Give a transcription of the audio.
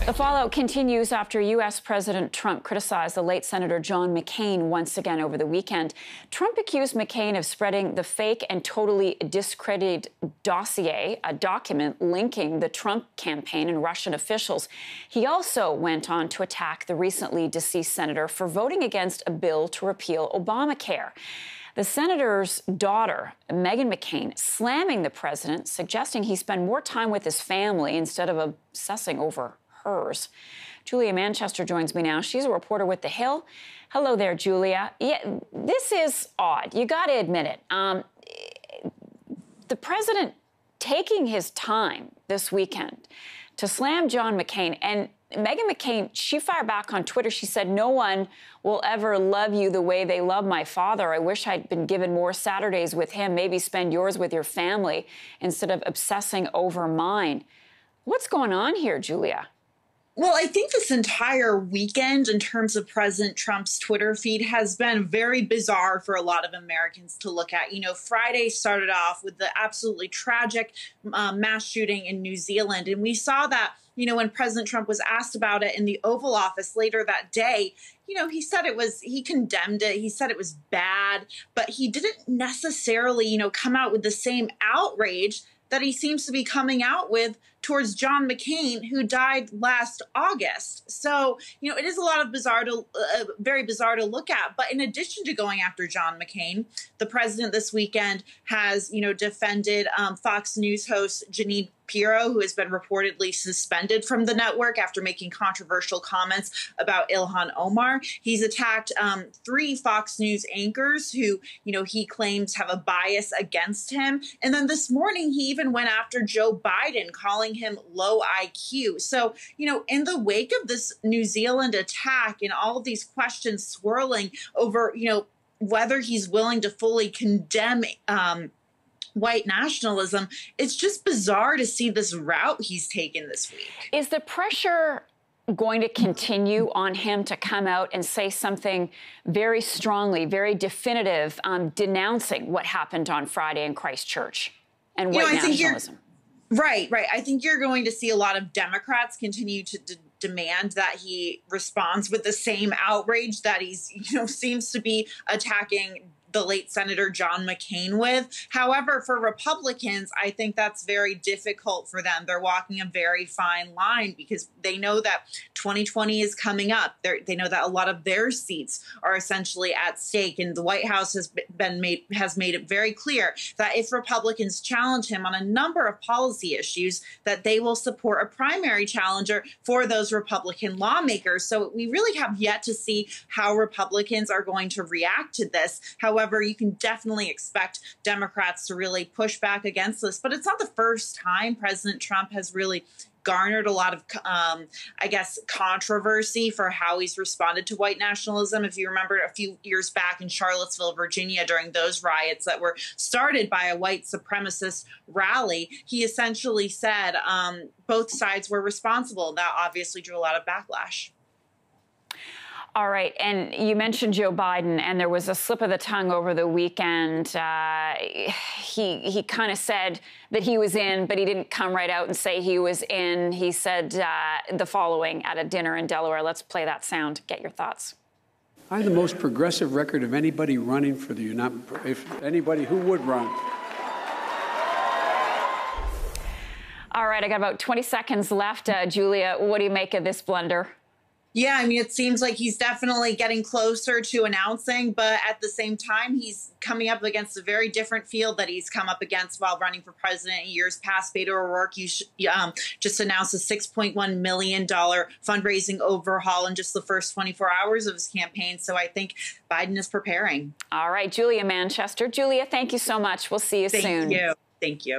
The fallout continues after U.S. President Trump criticized the late Senator John McCain once again over the weekend. Trump accused McCain of spreading the fake and totally discredited dossier, a document linking the Trump campaign and Russian officials. He also went on to attack the recently deceased senator for voting against a bill to repeal Obamacare. The senator's daughter, Meghan McCain, slamming the president, suggesting he spend more time with his family instead of obsessing over hers. Julia Manchester joins me now. She's a reporter with The Hill. Hello there, Julia. Yeah, this is odd. You got to admit it. The president taking his time this weekend to slam John McCain, and Meghan McCain, she fired back on Twitter. She said, "No one will ever love you the way they love my father. I wish I'd been given more Saturdays with him. Maybe spend yours with your family instead of obsessing over mine." What's going on here, Julia? Well, I think this entire weekend, in terms of President Trump's Twitter feed, has been very bizarre for a lot of Americans to look at. You know, Friday started off with the absolutely tragic mass shooting in New Zealand. And we saw that, you know, when President Trump was asked about it in the Oval Office later that day, you know, he said he condemned it. He said it was bad, but he didn't necessarily, you know, come out with the same outrage that he seems to be coming out with towards John McCain, who died last August. So, you know, it is a lot of very bizarre to look at. But in addition to going after John McCain, the president this weekend has, you know, defended Fox News host Jeanine Pirro, who has been reportedly suspended from the network after making controversial comments about Ilhan Omar. He's attacked 3 Fox News anchors who, you know, he claims have a bias against him. And then this morning, he even went after Joe Biden, calling him low IQ. So, you know, in the wake of this New Zealand attack and all of these questions swirling over, you know, whether he's willing to fully condemn white nationalism, it's just bizarre to see this route he's taken this week. Is the pressure going to continue on him to come out and say something very strongly, very definitive, denouncing what happened on Friday in Christchurch and white nationalism? Right. I think you're going to see a lot of Democrats continue to demand that he responds with the same outrage that he's, you know, seems to be attacking the late Senator John McCain with. However, for Republicans, I think that's very difficult for them. They're walking a very fine line because they know that 2020 is coming up. They know that a lot of their seats are essentially at stake. And the White House has made it very clear that if Republicans challenge him on a number of policy issues, that they will support a primary challenger for those Republican lawmakers. So we really have yet to see how Republicans are going to react to this. However, you can definitely expect Democrats to really push back against this. But it's not the first time President Trump has really garnered a lot of, I guess, controversy for how he's responded to white nationalism. If you remember a few years back in Charlottesville, Virginia, during those riots that were started by a white supremacist rally, he essentially said both sides were responsible. That obviously drew a lot of backlash. All right. And you mentioned Joe Biden, and there was a slip of the tongue over the weekend. He kind of said that he was in, but he didn't come right out and say he was in. He said the following at a dinner in Delaware. Let's play that sound. Get your thoughts. I have the most progressive record of anybody running for the if anybody who would run. All right. I got about 20 seconds left. Julia, what do you make of this blunder? Yeah, I mean, it seems like he's definitely getting closer to announcing, but at the same time, he's coming up against a very different field that he's come up against while running for president in years past. Beto O'Rourke just announced a $6.1 million fundraising overhaul in just the first 24 hours of his campaign. So I think Biden is preparing. All right, Julia Manchester. Julia, thank you so much. We'll see you soon. Thank you. Thank you.